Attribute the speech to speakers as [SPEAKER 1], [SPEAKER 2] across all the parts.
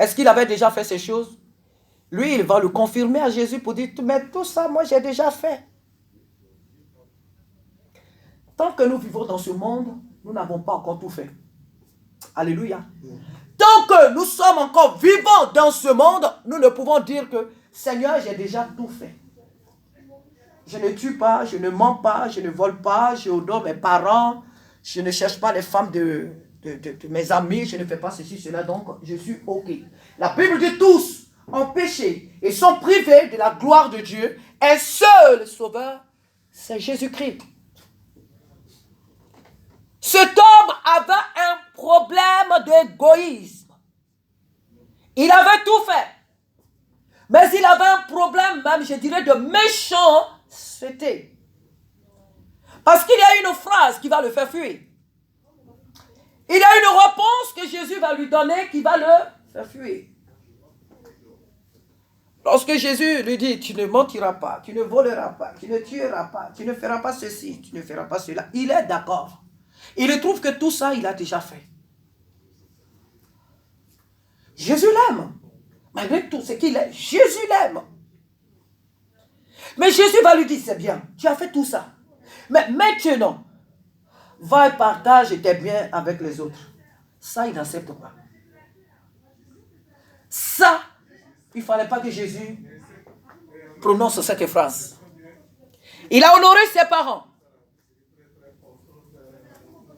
[SPEAKER 1] Est-ce qu'il avait déjà fait ces choses? Lui, il va le confirmer à Jésus pour dire, mais tout ça, moi, j'ai déjà fait. Tant que nous vivons dans ce monde, nous n'avons pas encore tout fait. Alléluia. Tant que nous sommes encore vivants dans ce monde, nous ne pouvons dire que, Seigneur, j'ai déjà tout fait. Je ne tue pas, je ne mens pas, je ne vole pas, je honore mes parents, je ne cherche pas les femmes de mes amis, je ne fais pas ceci, cela, donc je suis OK. La Bible dit tous ont péché et sont privés de la gloire de Dieu. Un seul sauveur, c'est Jésus-Christ. Cet homme avait un problème d'égoïsme. Il avait tout fait. Mais il avait un problème même, je dirais, de méchanceté. Parce qu'il y a une phrase qui va le faire fuir. Il y a une réponse que Jésus va lui donner qui va le faire fuir. Lorsque Jésus lui dit, tu ne mentiras pas, tu ne voleras pas, tu ne tueras pas, tu ne feras pas ceci, tu ne feras pas cela, il est d'accord. Il trouve que tout ça, il a déjà fait. Jésus l'aime. Malgré tout ce qu'il est, Jésus l'aime. Mais Jésus va lui dire, c'est bien, tu as fait tout ça. Mais maintenant, va et partage tes biens avec les autres. Ça, il n'accepte pas. Ça, il ne fallait pas que Jésus prononce cette phrase. Il a honoré ses parents.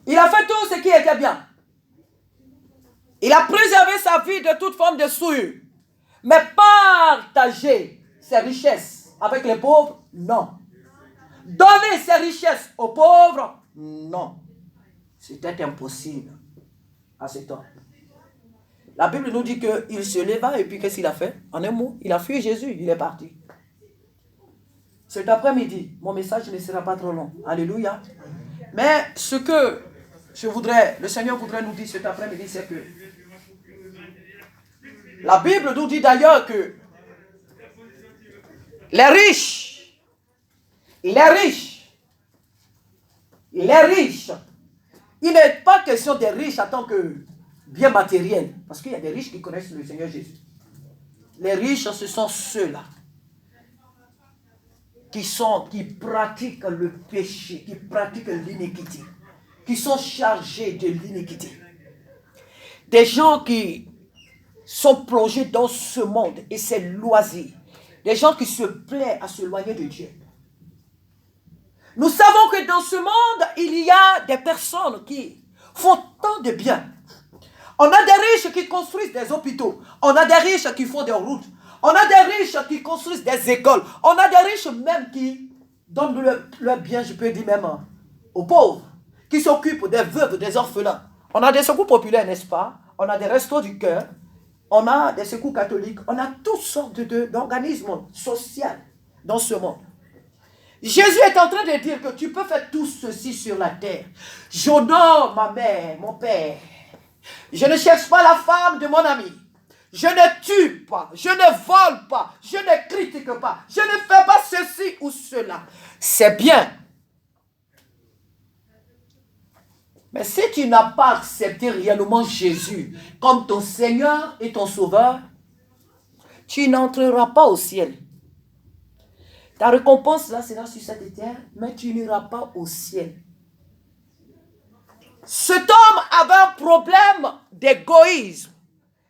[SPEAKER 1] Il a fait tout ce qui était bien. Il a préservé sa vie de toute forme de souillure. Mais partager ses richesses avec les pauvres, non. Donner ses richesses aux pauvres, non. C'était impossible à cet homme. La Bible nous dit qu'il se leva et puis qu'est-ce qu'il a fait? En un mot, il a fui Jésus, il est parti. Cet après-midi, mon message ne sera pas trop long. Alléluia. Mais ce que le Seigneur voudrait nous dire cet après-midi, c'est que la Bible nous dit d'ailleurs que les riches, il n'est pas question des riches en tant que bien matériel, parce qu'il y a des riches qui connaissent le Seigneur Jésus. Les riches, ce sont ceux-là qui pratiquent le péché, qui pratiquent l'iniquité, qui sont chargés de l'iniquité. Des gens qui sont plongés dans ce monde et ses loisirs. Des gens qui se plaisent à s'éloigner de Dieu. Nous savons que dans ce monde, il y a des personnes qui font tant de bien. On a des riches qui construisent des hôpitaux. On a des riches qui font des routes. On a des riches qui construisent des écoles. On a des riches même qui donnent leur bien, je peux dire même, aux pauvres, qui s'occupent des veuves, des orphelins. On a des secours populaires, n'est-ce pas? On a des restos du cœur. On a des secours catholiques. On a toutes sortes d'organismes sociaux dans ce monde. Jésus est en train de dire que tu peux faire tout ceci sur la terre. J'honore ma mère, mon père. Je ne cherche pas la femme de mon ami. Je ne tue pas. Je ne vole pas. Je ne critique pas. Je ne fais pas ceci ou cela. C'est bien. Mais si tu n'as pas accepté réellement Jésus comme ton Seigneur et ton Sauveur, tu n'entreras pas au ciel. Ta récompense là sera sur cette terre, mais tu n'iras pas au ciel. Cet homme avait un problème d'égoïsme.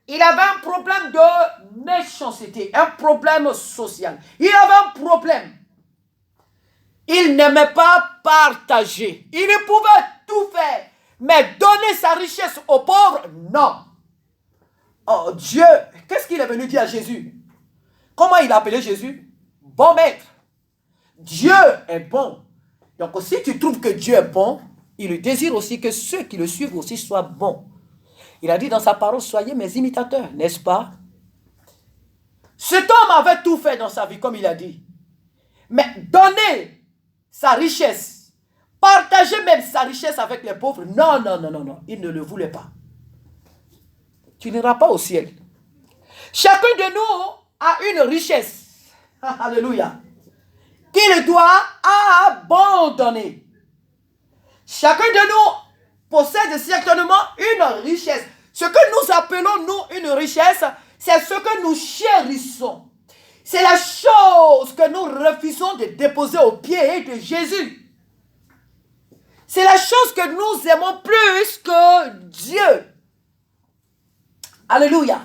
[SPEAKER 1] Il avait un problème de méchanceté, un problème social. Il avait un problème. Il n'aimait pas partager. Il pouvait tout faire. Mais donner sa richesse aux pauvres, non. Oh Dieu, qu'est-ce qu'il est venu dire à Jésus? Comment il a appelé Jésus? Bon maître. Dieu est bon. Donc si tu trouves que Dieu est bon, il désire aussi que ceux qui le suivent aussi soient bons. Il a dit dans sa parole, soyez mes imitateurs, n'est-ce pas? Cet homme avait tout fait dans sa vie, comme il a dit. Mais donner sa richesse, partager même sa richesse avec les pauvres, non, non, non, non, non, il ne le voulait pas. Tu n'iras pas au ciel. Chacun de nous a une richesse. Alléluia. Qu'il doit abandonner. Chacun de nous possède certainement une richesse. Ce que nous appelons, nous, une richesse, sont de déposer aux pieds de Jésus. C'est la chose que nous aimons plus que Dieu. Alléluia.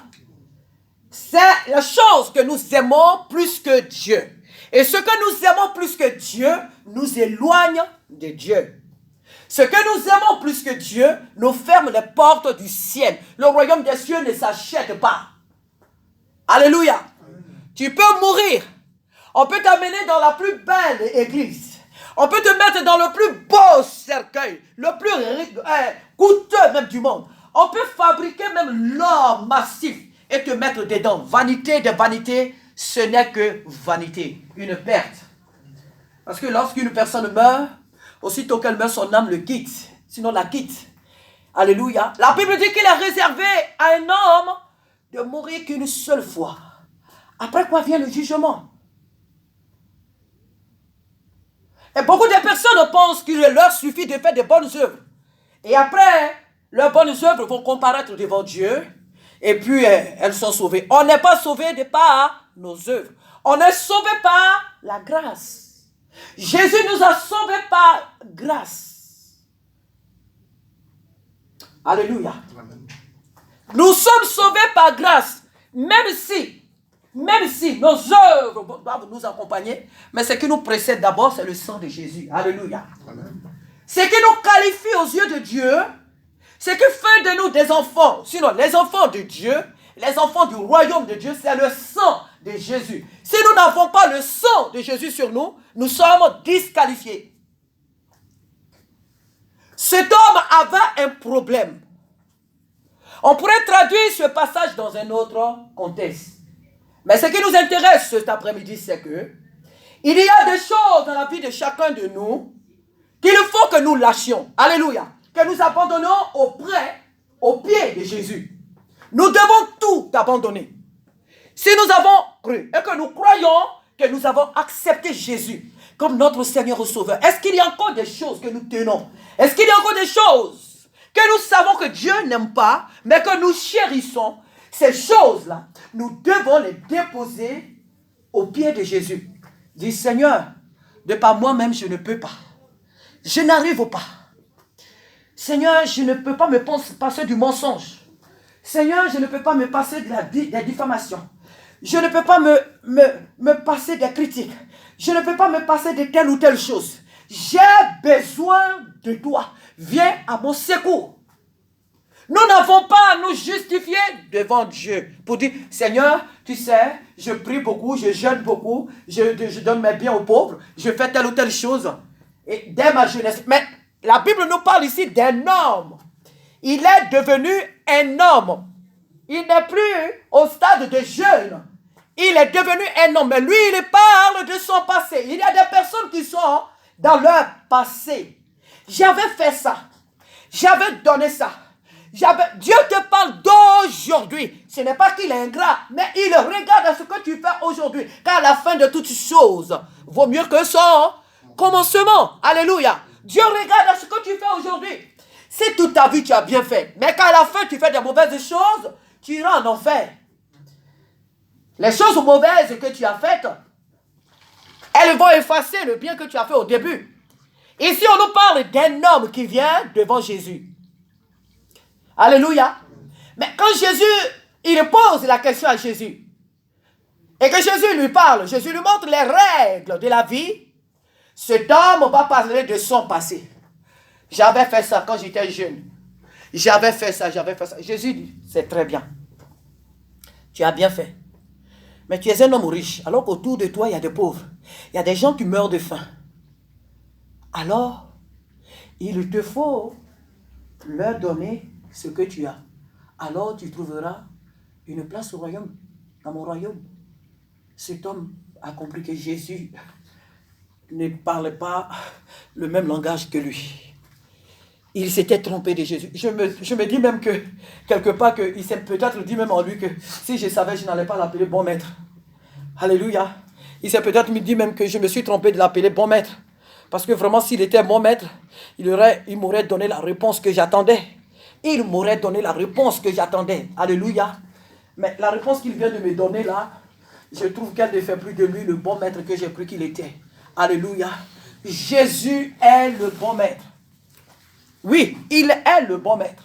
[SPEAKER 1] C'est la chose que nous aimons plus que Dieu. Et ce que nous aimons plus que Dieu nous éloigne de Dieu. Ce que nous aimons plus que Dieu nous ferme les portes du ciel. Le royaume des cieux ne s'achète pas. Alléluia. Tu peux mourir. On peut t'amener dans la plus belle église. On peut te mettre dans le plus beau cercueil, le plus coûteux même du monde. On peut fabriquer même l'or massif et te mettre dedans. Vanité de vanité, ce n'est que vanité, une perte. Parce que lorsqu'une personne meurt, aussitôt qu'elle meurt, son âme le quitte, sinon la quitte. Alléluia. La Bible dit qu'il est réservé à un homme de mourir qu'une seule fois. Après quoi vient le jugement. Et beaucoup de personnes pensent qu'il leur suffit de faire de bonnes œuvres. Et après, leurs bonnes œuvres vont comparaître devant Dieu. Et puis, elles sont sauvées. On n'est pas sauvé de par nos œuvres. On est sauvé par la grâce. Jésus nous a sauvés par grâce. Alléluia. Nous sommes sauvés par grâce. Même si nos œuvres doivent nous accompagner, mais ce qui nous précède d'abord, c'est le sang de Jésus. Alléluia. Amen. Ce qui nous qualifie aux yeux de Dieu, ce qui fait de nous des enfants, sinon les enfants de Dieu, les enfants du royaume de Dieu, c'est le sang de Jésus. Si nous n'avons pas le sang de Jésus sur nous, nous sommes disqualifiés. Cet homme avait un problème. On pourrait traduire ce passage dans un autre contexte. Mais ce qui nous intéresse cet après-midi, c'est que il y a des choses dans la vie de chacun de nous qu'il faut que nous lâchions. Alléluia. Que nous abandonnons au pied de Jésus. Nous devons tout abandonner. Si nous avons cru et que nous croyons que nous avons accepté Jésus comme notre Seigneur et Sauveur, est-ce qu'il y a encore des choses que nous tenons? Est-ce qu'il y a encore des choses que nous savons que Dieu n'aime pas, mais que nous chérissons? Ces choses-là, nous devons les déposer aux pieds de Jésus. Dis, Seigneur, de par moi-même, je ne peux pas. Je n'arrive pas. Seigneur, je ne peux pas me passer du mensonge. Seigneur, je ne peux pas me passer de la diffamation. Je ne peux pas me passer des critiques. Je ne peux pas me passer de telle ou telle chose. J'ai besoin de toi. Viens à mon secours. Nous n'avons pas à nous justifier devant Dieu pour dire, Seigneur, tu sais, je prie beaucoup, je jeûne beaucoup, je donne mes biens aux pauvres, je fais telle ou telle chose. Et dès ma jeunesse, mais la Bible nous parle ici d'un homme. Il est devenu un homme. Il n'est plus au stade de jeûne. Il est devenu un homme. Mais lui, il parle de son passé. Il y a des personnes qui sont dans leur passé. J'avais fait ça. J'avais donné ça. Dieu te parle d'aujourd'hui. Ce n'est pas qu'il est ingrat, mais il regarde à ce que tu fais aujourd'hui. Car la fin de toutes choses vaut mieux que son commencement. Alléluia. Dieu regarde à ce que tu fais aujourd'hui. Si toute ta vie tu as bien fait, mais qu'à la fin tu fais des mauvaises choses, tu iras en enfer. Les choses mauvaises que tu as faites, elles vont effacer le bien que tu as fait au début. Ici on nous parle d'un homme qui vient devant Jésus. Alléluia. Mais quand Jésus, il pose la question à Jésus, et que Jésus lui parle, Jésus lui montre les règles de la vie, cet homme va parler de son passé. J'avais fait ça quand j'étais jeune. J'avais fait ça. Jésus dit, c'est très bien. Tu as bien fait. Mais tu es un homme riche, alors qu'autour de toi, il y a des pauvres. Il y a des gens qui meurent de faim. Alors, il te faut leur donner ce que tu as. Alors tu trouveras une place au royaume, dans mon royaume. Cet homme a compris que Jésus ne parlait pas le même langage que lui. Il s'était trompé de Jésus. Je me dis même que, quelque part, il s'est peut-être dit même en lui que si je savais, je n'allais pas l'appeler bon maître. Alléluia. Il s'est peut-être dit même que je me suis trompé de l'appeler bon maître. Parce que vraiment, s'il était bon maître, il m'aurait donné la réponse que j'attendais. Il m'aurait donné la réponse que j'attendais. Alléluia. Mais la réponse qu'il vient de me donner là, je trouve qu'elle ne fait plus de lui le bon maître que j'ai cru qu'il était. Alléluia. Jésus est le bon maître. Oui, il est le bon maître.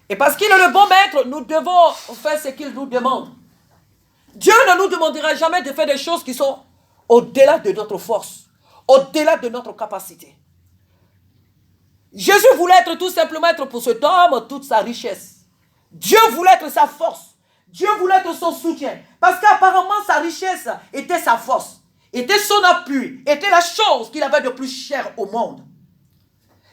[SPEAKER 1] Et parce qu'il est le bon maître, nous devons faire ce qu'il nous demande. Dieu ne nous demandera jamais de faire des choses qui sont au-delà de notre force, au-delà de notre capacité. Jésus voulait être tout simplement être pour cet homme toute sa richesse. Dieu voulait être sa force. Dieu voulait être son soutien. Parce qu'apparemment sa richesse était sa force, était son appui, était la chose qu'il avait de plus cher au monde.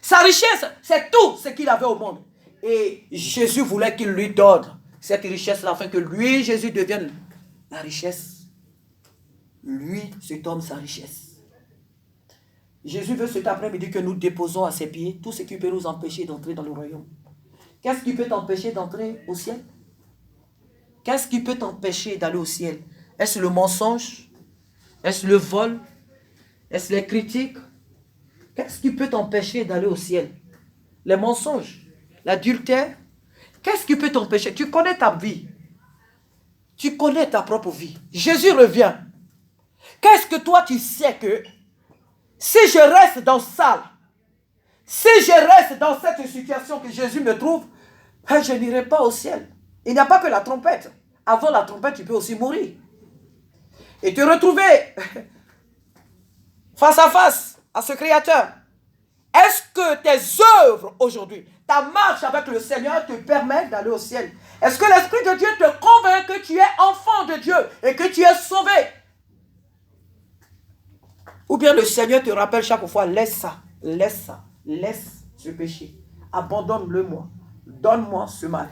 [SPEAKER 1] Sa richesse, c'est tout ce qu'il avait au monde. Et Jésus voulait qu'il lui donne cette richesse-là afin que lui, Jésus, devienne la richesse. Lui, cet homme, sa richesse. Jésus veut cet après-midi que nous déposons à ses pieds tout ce qui peut nous empêcher d'entrer dans le royaume. Qu'est-ce qui peut t'empêcher d'entrer au ciel? Qu'est-ce qui peut t'empêcher d'aller au ciel? Est-ce le mensonge? Est-ce le vol? Est-ce les critiques? Qu'est-ce qui peut t'empêcher d'aller au ciel? Les mensonges? L'adultère? Qu'est-ce qui peut t'empêcher? Tu connais ta vie. Tu connais ta propre vie. Jésus revient. Qu'est-ce que toi tu sais que si je reste dans ça, si je reste dans cette situation que Jésus me trouve, je n'irai pas au ciel. Il n'y a pas que la trompette. Avant la trompette, tu peux aussi mourir. Et te retrouver face à face à ce Créateur. Est-ce que tes œuvres aujourd'hui, ta marche avec le Seigneur te permet d'aller au ciel? Est-ce que l'Esprit de Dieu te convainc que tu es enfant de Dieu et que tu es sauvé? Ou bien le Seigneur te rappelle chaque fois, laisse ça, laisse ce péché. Abandonne-le-moi. Donne-moi ce mal.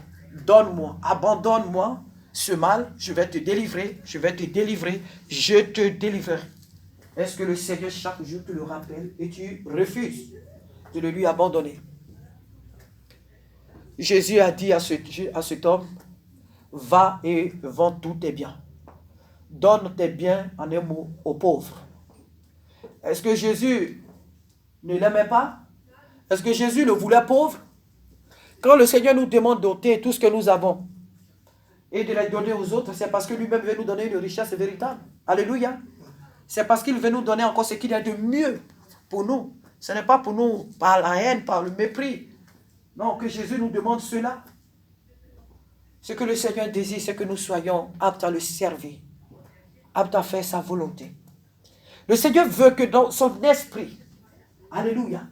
[SPEAKER 1] Donne-moi, abandonne-moi ce mal. Je vais te délivrer, je vais te délivrer, je te délivrerai. Est-ce que le Seigneur chaque jour te le rappelle et tu refuses de le lui abandonner? Jésus a dit à cet homme, va et vends tous tes biens. Donne tes biens en un mot aux pauvres. Est-ce que Jésus ne l'aimait pas? Est-ce que Jésus le voulait pauvre? Quand le Seigneur nous demande d'ôter tout ce que nous avons et de les donner aux autres, c'est parce que lui-même veut nous donner une richesse véritable. Alléluia. C'est parce qu'il veut nous donner encore ce qu'il y a de mieux pour nous. Ce n'est pas pour nous par la haine, par le mépris. Non, que Jésus nous demande cela. Ce que le Seigneur désire, c'est que nous soyons aptes à le servir, aptes à faire sa volonté. Le Seigneur veut que dans son esprit, alléluia,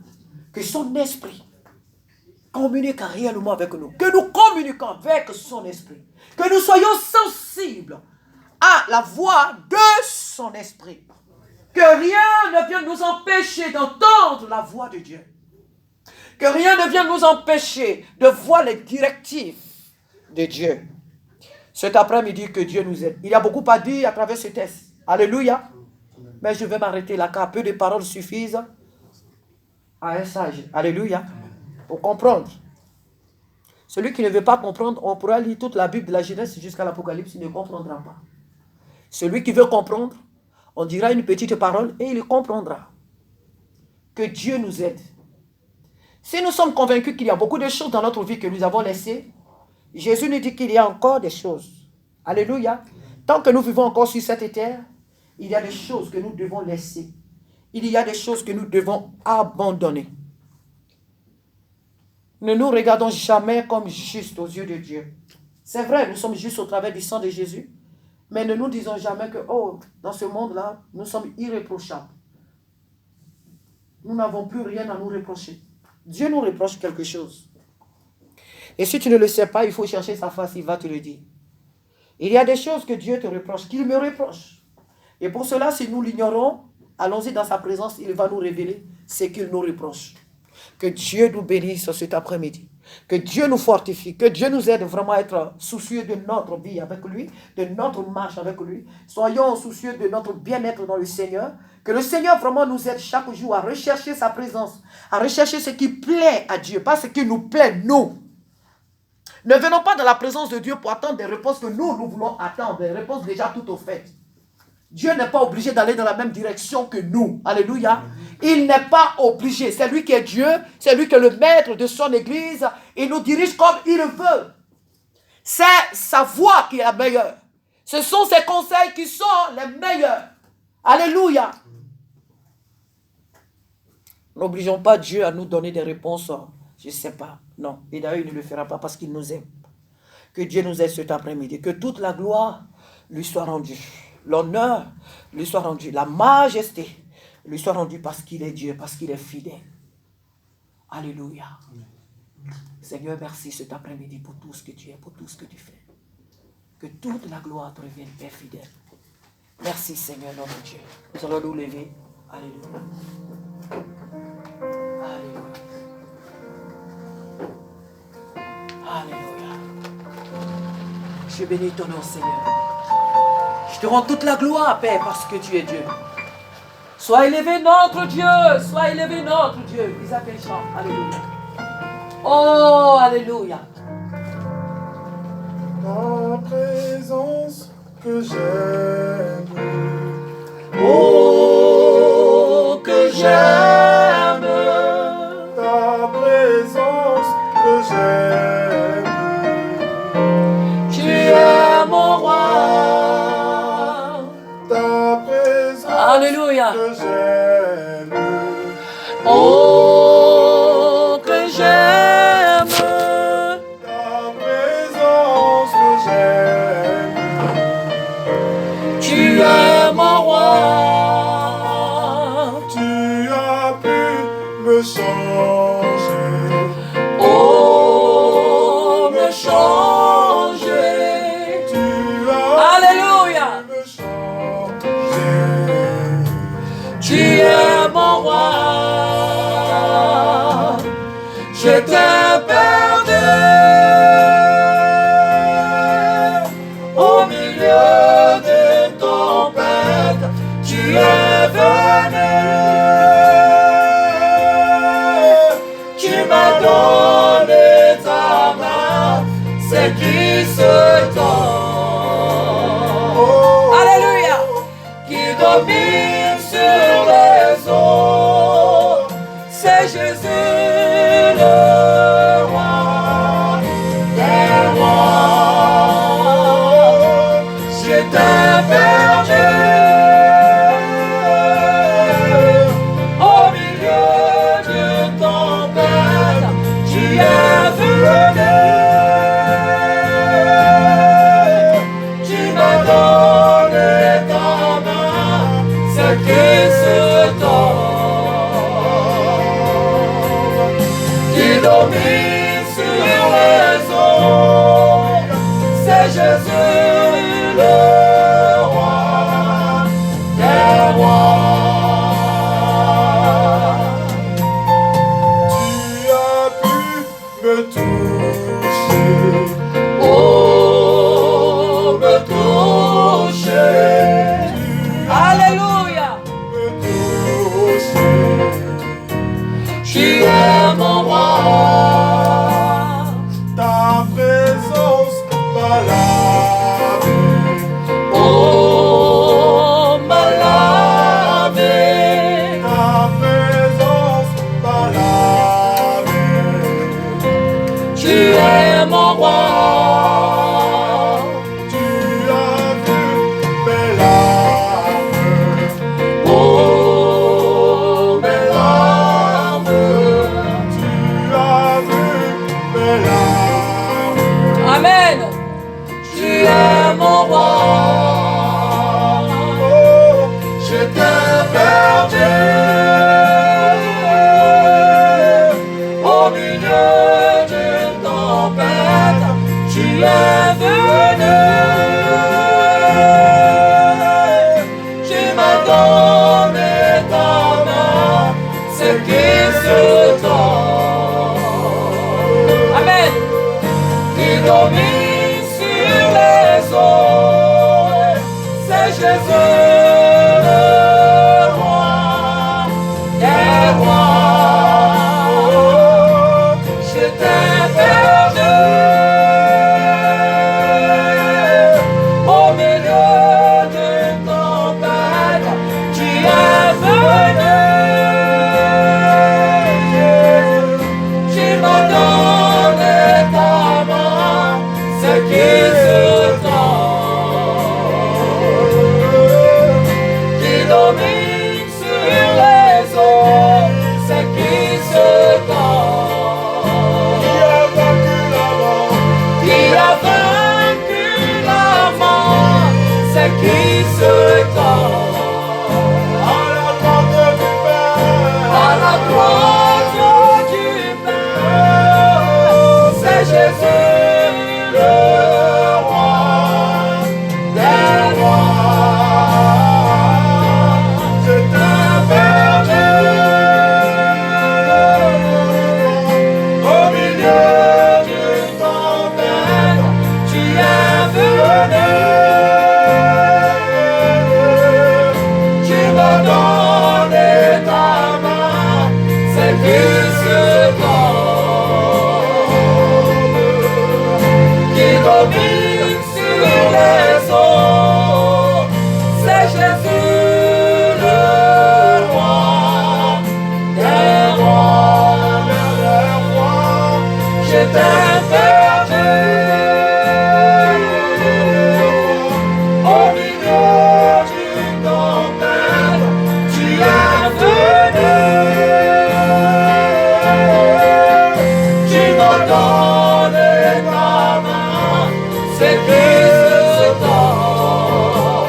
[SPEAKER 1] que son esprit communique réellement avec nous, que nous communiquions avec son esprit, que nous soyons sensibles à la voix de son esprit, que rien ne vienne nous empêcher d'entendre la voix de Dieu, que rien ne vienne nous empêcher de voir les directives de Dieu. Cet après-midi, que Dieu nous aide. Il y a beaucoup à dire à travers ce texte. Alléluia. Mais je vais m'arrêter là, car peu de paroles suffisent à un sage. Alléluia. Pour comprendre. Celui qui ne veut pas comprendre, on pourra lire toute la Bible de la Genèse jusqu'à l'Apocalypse, il ne comprendra pas. Celui qui veut comprendre, on dira une petite parole et il comprendra. Que Dieu nous aide. Si nous sommes convaincus qu'il y a beaucoup de choses dans notre vie que nous avons laissées, Jésus nous dit qu'il y a encore des choses. Alléluia. Tant que nous vivons encore sur cette terre, il y a des choses que nous devons laisser. Il y a des choses que nous devons abandonner. Ne nous regardons jamais comme justes aux yeux de Dieu. C'est vrai, nous sommes justes au travers du sang de Jésus, mais ne nous disons jamais que, oh, dans ce monde-là, nous sommes irréprochables. Nous n'avons plus rien à nous reprocher. Dieu nous reproche quelque chose. Et si tu ne le sais pas, il faut chercher sa face, il va te le dire. Il y a des choses que Dieu te reproche, qu'il me reproche. Et pour cela, si nous l'ignorons, allons-y dans sa présence, il va nous révéler ce qu'il nous reproche. Que Dieu nous bénisse cet après-midi. Que Dieu nous fortifie. Que Dieu nous aide vraiment à être soucieux de notre vie avec lui, de notre marche avec lui. Soyons soucieux de notre bien-être dans le Seigneur. Que le Seigneur vraiment nous aide chaque jour à rechercher sa présence, à rechercher ce qui plaît à Dieu, pas ce qui nous plaît nous. Ne venons pas dans la présence de Dieu pour attendre des réponses que nous voulons attendre, des réponses déjà toutes au fait. Dieu n'est pas obligé d'aller dans la même direction que nous. Alléluia. Il n'est pas obligé. C'est lui qui est Dieu. C'est lui qui est le maître de son église. Il nous dirige comme il veut. C'est sa voix qui est la meilleure. Ce sont ses conseils qui sont les meilleurs. Alléluia. N'obligeons pas Dieu à nous donner des réponses, je ne sais pas. Non, et d'ailleurs, il ne le fera pas parce qu'il nous aime. Que Dieu nous aide cet après-midi. Que toute la gloire lui soit rendue. L'honneur lui soit rendu. La majesté lui soit rendue parce qu'il est Dieu, parce qu'il est fidèle. Alléluia. Seigneur, merci cet après-midi pour tout ce que tu es, pour tout ce que tu fais. Que toute la gloire te revienne, Père fidèle. Merci Seigneur, notre Dieu. Nous allons nous lever. Alléluia. Alléluia. Alléluia. Je bénis ton nom, Seigneur. Je te rends toute la gloire, Père, parce que tu es Dieu. Sois élevé notre Dieu. Sois élevé notre Dieu. Isaac et chant. Alléluia. Oh, alléluia.
[SPEAKER 2] Ta présence que j'aime.
[SPEAKER 1] Oh, que j'aime.
[SPEAKER 2] Ta présence que j'aime.
[SPEAKER 1] Tu es mon roi.
[SPEAKER 2] Ta présence
[SPEAKER 1] Alléluia.
[SPEAKER 2] que j'aime.
[SPEAKER 1] Oh, que j'aime.
[SPEAKER 2] Ta présence que j'aime.
[SPEAKER 1] Tu es mon roi.
[SPEAKER 2] Tu as pu me changer.
[SPEAKER 1] Oh, me changer.
[SPEAKER 2] Tu as
[SPEAKER 1] Alléluia.
[SPEAKER 2] pu me changer.
[SPEAKER 1] Tu es mon roi. Je t'ai perdu au milieu des tempêtes. Tu es venu. Tu m'as donné ta main. C'est qui ce temps? Alléluia. Qui domine sur les eaux. C'est Jésus le roi des rois. Je t'ai perdu au milieu de tempête. Tu es venu. Tu m'as donné ta main. C'est qui ce temps? Qui domine sur les eaux, c'est Jésus le roi des rois.
[SPEAKER 2] Tu as pu me toucher.
[SPEAKER 1] Oh, me toucher. Alléluia.
[SPEAKER 2] Me toucher.
[SPEAKER 1] Tu es mon roi.
[SPEAKER 2] Ta présence m'a lavé.
[SPEAKER 1] Oh, m'a lavé.
[SPEAKER 2] Ta présence m'a lavé.
[SPEAKER 1] Tu es mon roi.
[SPEAKER 2] Tu as vu mes larmes.
[SPEAKER 1] Oh, mes larmes.
[SPEAKER 2] Tu as vu mes larmes.
[SPEAKER 1] Amen. Tu es mon roi.
[SPEAKER 2] Oh,
[SPEAKER 1] Je t'ai perdu au milieu d'une tempête. Tu es venu. Tu m'as donné ta main. C'est qui ce temps? Amen. Qui domine sur les eaux, c'est Jésus le roi des rois. Je t'ai perdu au milieu d'une tempête. Tu es venu. Tu m'as donné ta main. C'est qui ce temps? Qui domine sur les eaux, c'est qui se donne.
[SPEAKER 2] Qui a vaincu la mort?
[SPEAKER 1] Qui a vaincu la mort, c'est qui se donne.
[SPEAKER 2] À la droite du Père.
[SPEAKER 1] À la droite du Père, c'est Jésus le roi des rois.
[SPEAKER 2] C'est un berger au milieu
[SPEAKER 1] d'une tempête, tu es venu. Tu me donnes ta main, c'est qui se donne, qui domine sur les eaux, c'est Jésus le roi des rois. Je t'ai perdu au milieu d'une tempête, tu es venu. Tu me donnes ta main, c'est qui se donne,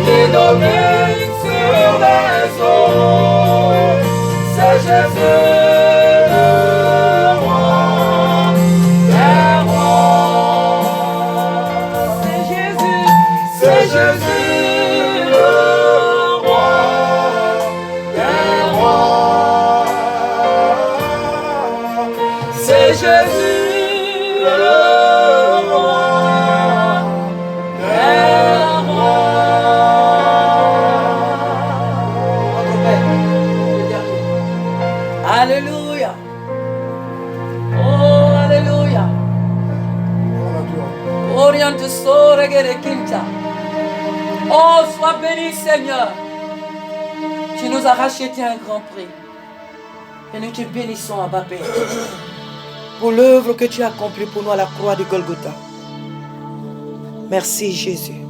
[SPEAKER 1] qui domine sur les eaux, c'est Jésus le roi des rois. C'est Jésus le roi des rois. C'est Jésus le roi des rois. Alléluia. Oh, alléluia. Oriente sore gere quinta. Oh, sois béni, Seigneur. Tu nous as racheté un grand prix. Et nous te bénissons, Abba Père, pour l'œuvre que tu as accomplie pour nous à la croix de Golgotha. Merci, Jésus.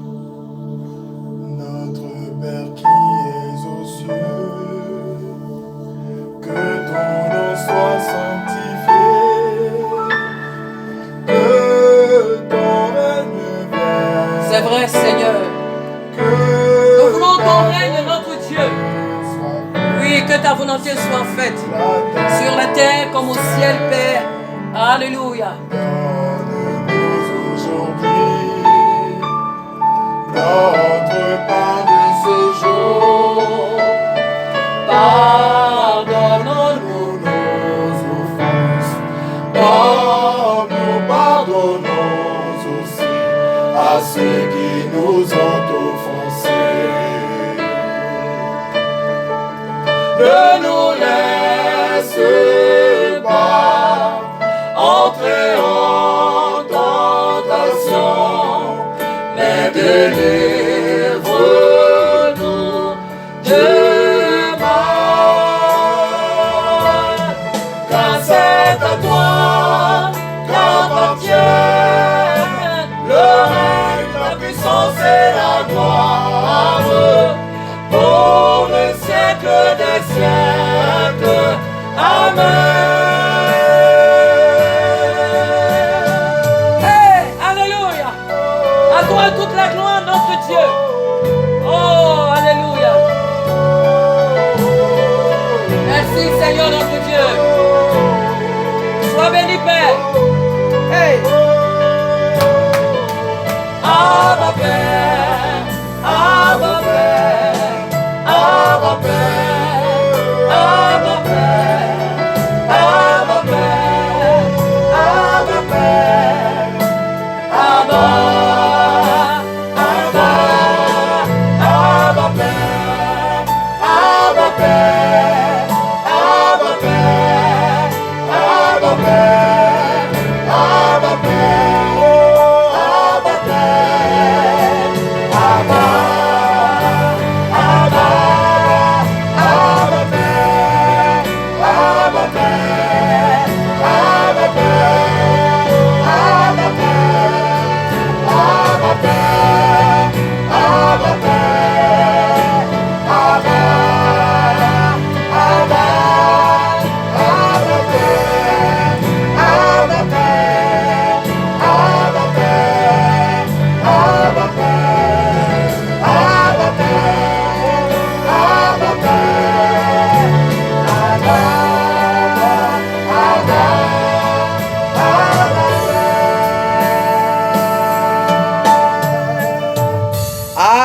[SPEAKER 2] Notre Père qui es aux cieux, que ton nom soit sanctifié, que ton règne vienne,
[SPEAKER 1] C'est vrai, Seigneur.
[SPEAKER 2] que
[SPEAKER 1] Nous voulons ton règne, notre Dieu.
[SPEAKER 2] soit
[SPEAKER 1] Oui, que ta volonté soit faite
[SPEAKER 2] la terre.
[SPEAKER 1] sur la terre comme au ciel, Père. Alléluia.
[SPEAKER 2] Donne-nous aujourd'hui notre pain de ce jour. Pardonne-nous nos offenses, comme nous pardonnons aussi à ceux qui nous ont offensés. Ne nous laisse pas entrer en tentation, mais délivre-nous de mal. Car c'est à toi qu'appartiennent le règne, la puissance et la gloire pour le siècle des siècles. Amen.
[SPEAKER 1] Hey, alléluia. À toi toute la gloire, notre Dieu. Oh, alléluia. Merci, Seigneur, notre Dieu. Sois béni, Père. Hey. Abba Père, Abba Père, Abba Père, Abba Père, Abba Père, Abba Père, Abba, Abba, Abba Père, Abba Père, Abba Père, Abba Père.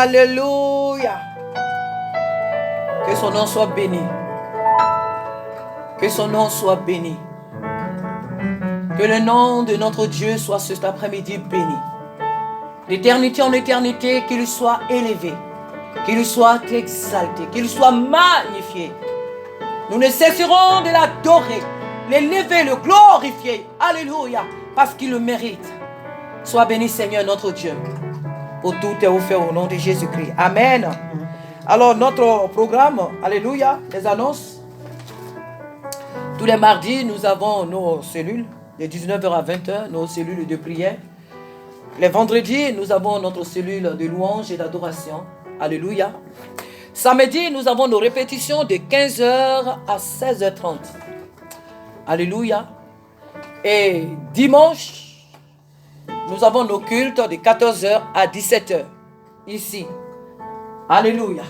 [SPEAKER 1] Alléluia. Que son nom soit béni. Que son nom soit béni. Que le nom de notre Dieu soit cet après-midi béni. D'éternité en éternité, qu'il soit élevé, qu'il soit exalté, qu'il soit magnifié. Nous ne cesserons de l'adorer, l'élever, le glorifier. Alléluia, parce qu'il le mérite. Sois béni, Seigneur, notre Dieu. Pour tout est offert au nom de Jésus-Christ. Amen. Alors, notre programme, alléluia, les annonces. Tous les mardis, nous avons nos cellules, de 19h à 20h, nos cellules de prière. Les vendredis, nous avons notre cellule de louange et d'adoration. Alléluia. Samedi, nous avons nos répétitions de 15h à 16h30. Alléluia. Et dimanche, nous avons nos cultes de 14h à 17h. Ici. Alléluia.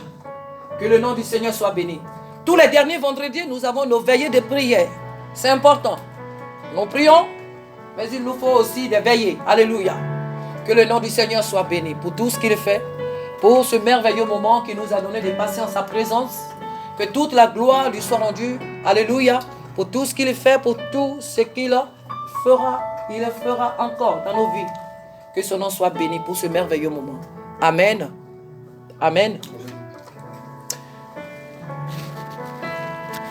[SPEAKER 1] Que le nom du Seigneur soit béni. Tous les derniers vendredis, nous avons nos veillées de prière. C'est important. Nous prions, mais il nous faut aussi des veillées. Alléluia. Que le nom du Seigneur soit béni pour tout ce qu'il fait, pour ce merveilleux moment qu'il nous a donné de passer en sa présence. Que toute la gloire lui soit rendue. Alléluia. Pour tout ce qu'il fait, pour tout ce qu'il fera, il le fera encore dans nos vies. Que son nom soit béni pour ce merveilleux moment. Amen. Amen.